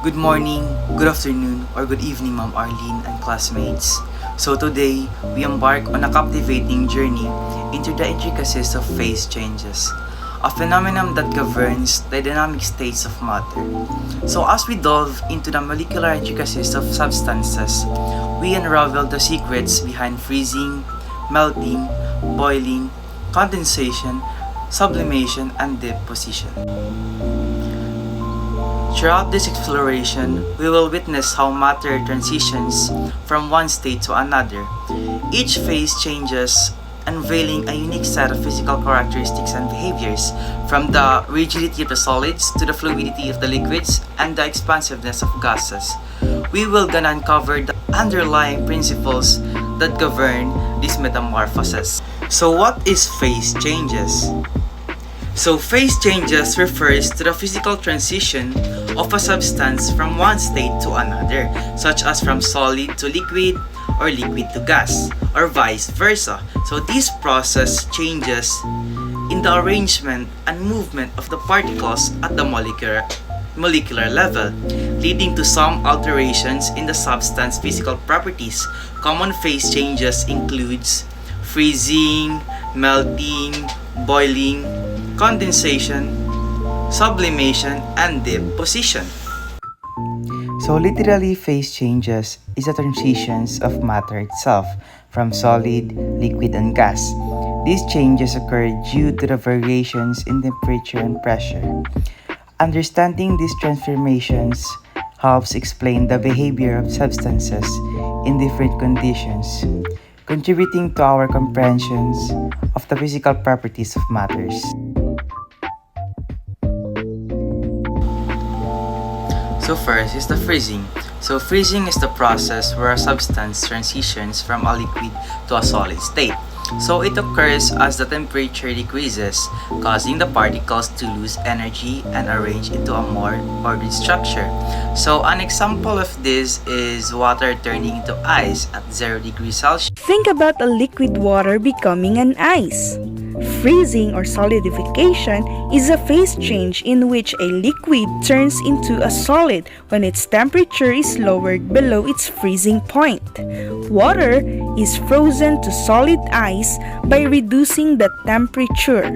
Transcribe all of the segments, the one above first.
Good morning, good afternoon, or good evening, Ma'am Arlene and classmates. So today, we embark on a captivating journey into the intricacies of phase changes, a phenomenon that governs the dynamic states of matter. So as we delve into the molecular intricacies of substances, we unravel the secrets behind freezing, melting, boiling, condensation, sublimation, and deposition. Throughout this exploration, we will witness how matter transitions from one state to another. Each phase changes, unveiling a unique set of physical characteristics and behaviors, from the rigidity of the solids to the fluidity of the liquids and the expansiveness of gases. We will gonna uncover the underlying principles that govern these metamorphoses. So what is phase changes? So phase changes refers to the physical transition of a substance from one state to another, such as from solid to liquid or liquid to gas, or vice versa. So this process changes in the arrangement and movement of the particles at the molecular level, leading to some alterations in the substance physical properties. Common phase changes includes freezing, melting, boiling, condensation, sublimation, and deposition. So literally, phase changes is the transitions of matter itself from solid, liquid, and gas. These changes occur due to the variations in temperature and pressure. Understanding these transformations helps explain the behavior of substances in different conditions, contributing to our comprehensions of the physical properties of matters. So first is the freezing. So freezing is the process where a substance transitions from a liquid to a solid state. So it occurs as the temperature decreases, causing the particles to lose energy and arrange into a more ordered structure. So an example of this is water turning into ice at 0 degrees Celsius. Think about a liquid water becoming an ice. Freezing or solidification is a phase change in which a liquid turns into a solid when its temperature is lowered below its freezing point. Water is frozen to solid ice by reducing the temperature.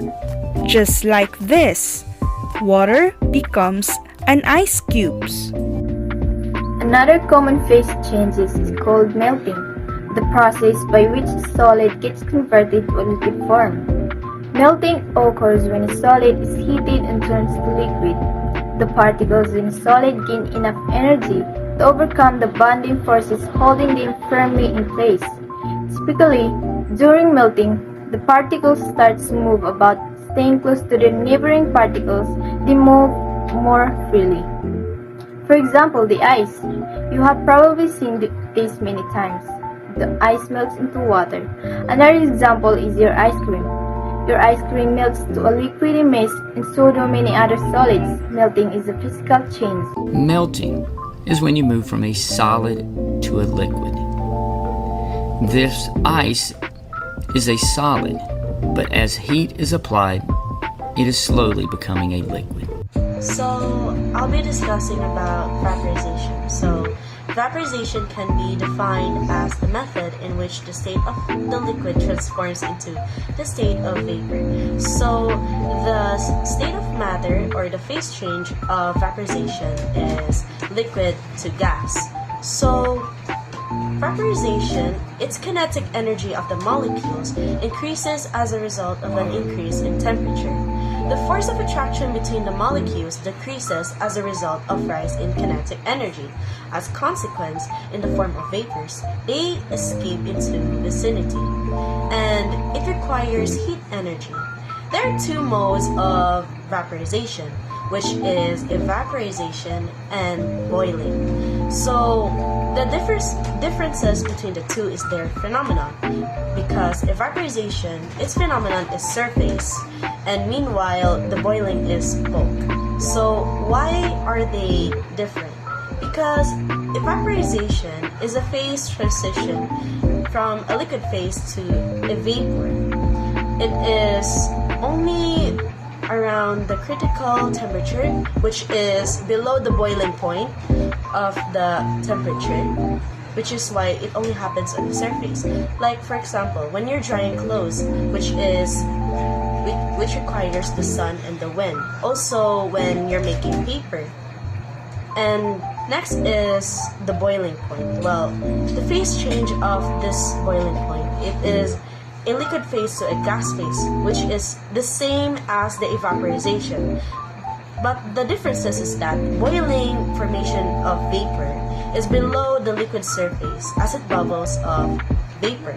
Just like this, water becomes an ice cubes. Another common phase change is called melting, the process by which a solid gets converted to a liquid form. Melting occurs when a solid is heated and turns to liquid. The particles in a solid gain enough energy to overcome the bonding forces holding them firmly in place. Typically, during melting, the particles start to move about, staying close to the neighboring particles. They move more freely. For example, the ice. You have probably seen this many times. The ice melts into water. Another example is your ice cream. Your ice cream melts to a liquidy mess, and so do many other solids. Melting is a physical change. Melting is when you move from a solid to a liquid. This ice is a solid, but as heat is applied, it is slowly becoming a liquid. So, I'll be discussing about vaporization. So, vaporization can be defined as the method in which the state of the liquid transforms into the state of vapor. So, the state of matter or the phase change of vaporization is liquid to gas. So, vaporization, its kinetic energy of the molecules increases as a result of an increase in temperature. The force of attraction between the molecules decreases as a result of rise in kinetic energy. As a consequence, in the form of vapors, they escape into vicinity, and it requires heat energy. There are two modes of vaporization, which is evaporization and boiling. So, the differences between the two is their phenomenon, because evaporization, its phenomenon is surface, and meanwhile, the boiling is bulk. So, why are they different? Because evaporization is a phase transition from a liquid phase to a vapor. It is only around the critical temperature, which is below the boiling point of the temperature, which is why it only happens on the surface. Like for example, when you're drying clothes, which requires the sun and the wind. Also when you're making paper. And next is the boiling point. Well, the phase change of this boiling point, it is a liquid phase to a gas phase, which is the same as the evaporization. But the difference is that boiling formation of vapor is below the liquid surface as it bubbles of vapor.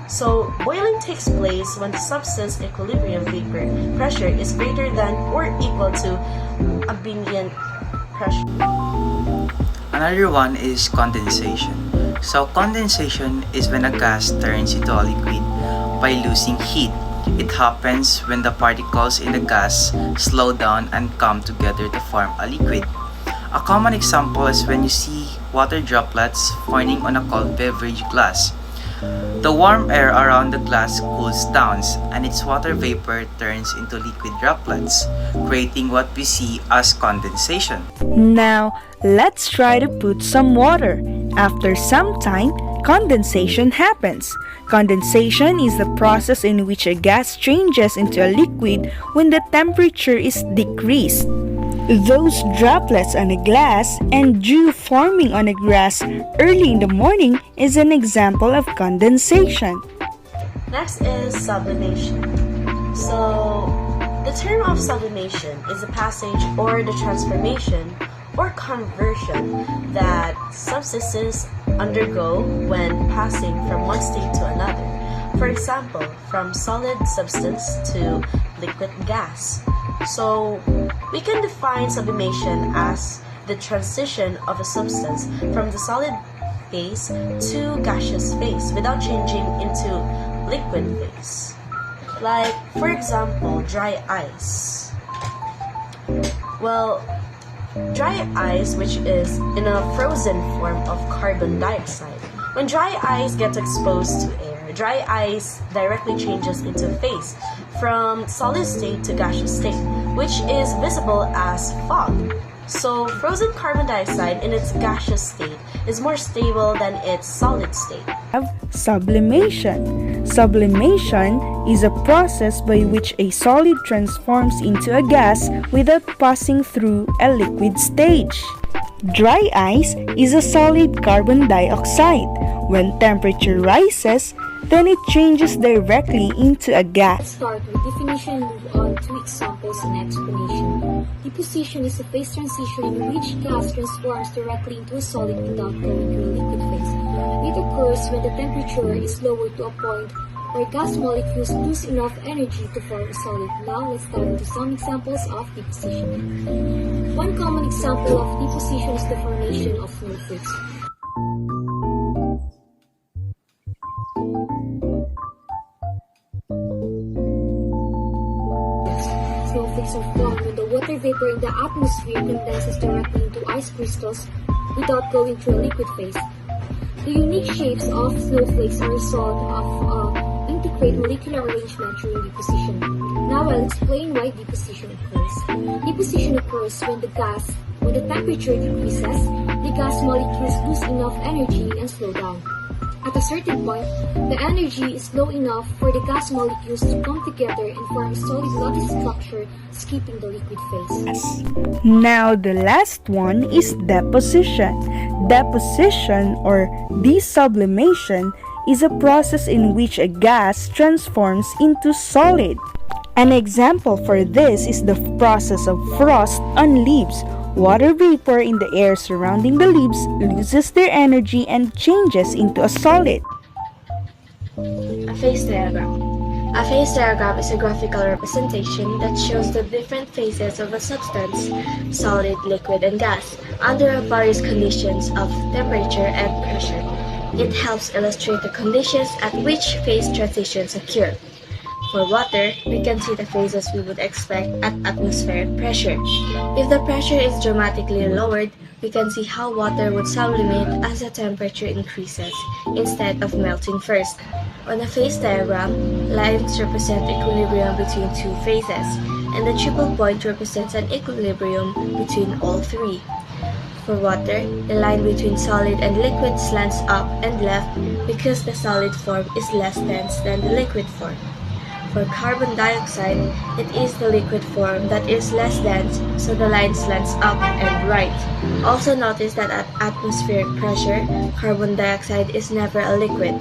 So boiling takes place when the substance equilibrium vapor pressure is greater than or equal to ambient pressure. Another one is condensation. So condensation is when a gas turns into a liquid by losing heat. It happens when the particles in the gas slow down and come together to form a liquid. A common example is when you see water droplets forming on a cold beverage glass. The warm air around the glass cools down and its water vapor turns into liquid droplets, creating what we see as condensation. Now, let's try to put some water. After some time, condensation happens. Condensation is the process in which a gas changes into a liquid when the temperature is decreased. Those droplets on a glass and dew forming on a grass early in the morning is an example of condensation. Next is sublimation. So, the term of sublimation is the passage or the transformation or conversion that substances undergo when passing from one state to another. For example, from solid substance to liquid gas. So, we can define sublimation as the transition of a substance from the solid phase to gaseous phase without changing into liquid phase. Like, for example, dry ice. Well, dry ice, which is in a frozen form of carbon dioxide. When dry ice gets exposed to air, dry ice directly changes into phase from solid state to gaseous state, which is visible as fog. So, frozen carbon dioxide in its gaseous state is more stable than its solid state. Sublimation. Sublimation is a process by which a solid transforms into a gas without passing through a liquid stage. Dry ice is a solid carbon dioxide. When temperature rises, then it changes directly into a gas. Let's start with definition and move on to examples and explanation. Deposition is a phase transition in which gas transforms directly into a solid without going through a liquid phase. It occurs when the temperature is lowered to a point where gas molecules lose enough energy to form a solid. Now let's dive into some examples of deposition. One common example of deposition is the formation of snowflakes. Snowflakes are formed when the water vapor in the atmosphere condenses directly into ice crystals without going through a liquid phase. The unique shapes of snowflakes are a result of integrate molecular arrangement during deposition. Now I'll explain why deposition occurs. Deposition occurs when the temperature decreases, the gas molecules lose enough energy and slow down. At a certain point, the energy is low enough for the gas molecules to come together and form a solid lattice structure, skipping the liquid phase. Now the last one is deposition. Deposition or desublimation is a process in which a gas transforms into solid. An example for this is the process of frost on leaves. Water vapor in the air surrounding the leaves loses their energy and changes into a solid. A phase diagram. A phase diagram is a graphical representation that shows the different phases of a substance, solid, liquid, and gas, under various conditions of temperature and pressure. It helps illustrate the conditions at which phase transitions occur. For water, we can see the phases we would expect at atmospheric pressure. If the pressure is dramatically lowered, we can see how water would sublimate as the temperature increases, instead of melting first. On a phase diagram, lines represent equilibrium between two phases, and the triple point represents an equilibrium between all three. For water, the line between solid and liquid slants up and left because the solid form is less dense than the liquid form. For carbon dioxide, it is the liquid form that is less dense, so the line slants up and right. Also notice that at atmospheric pressure, carbon dioxide is never a liquid.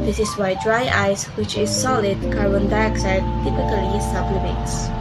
This is why dry ice, which is solid carbon dioxide, typically sublimates.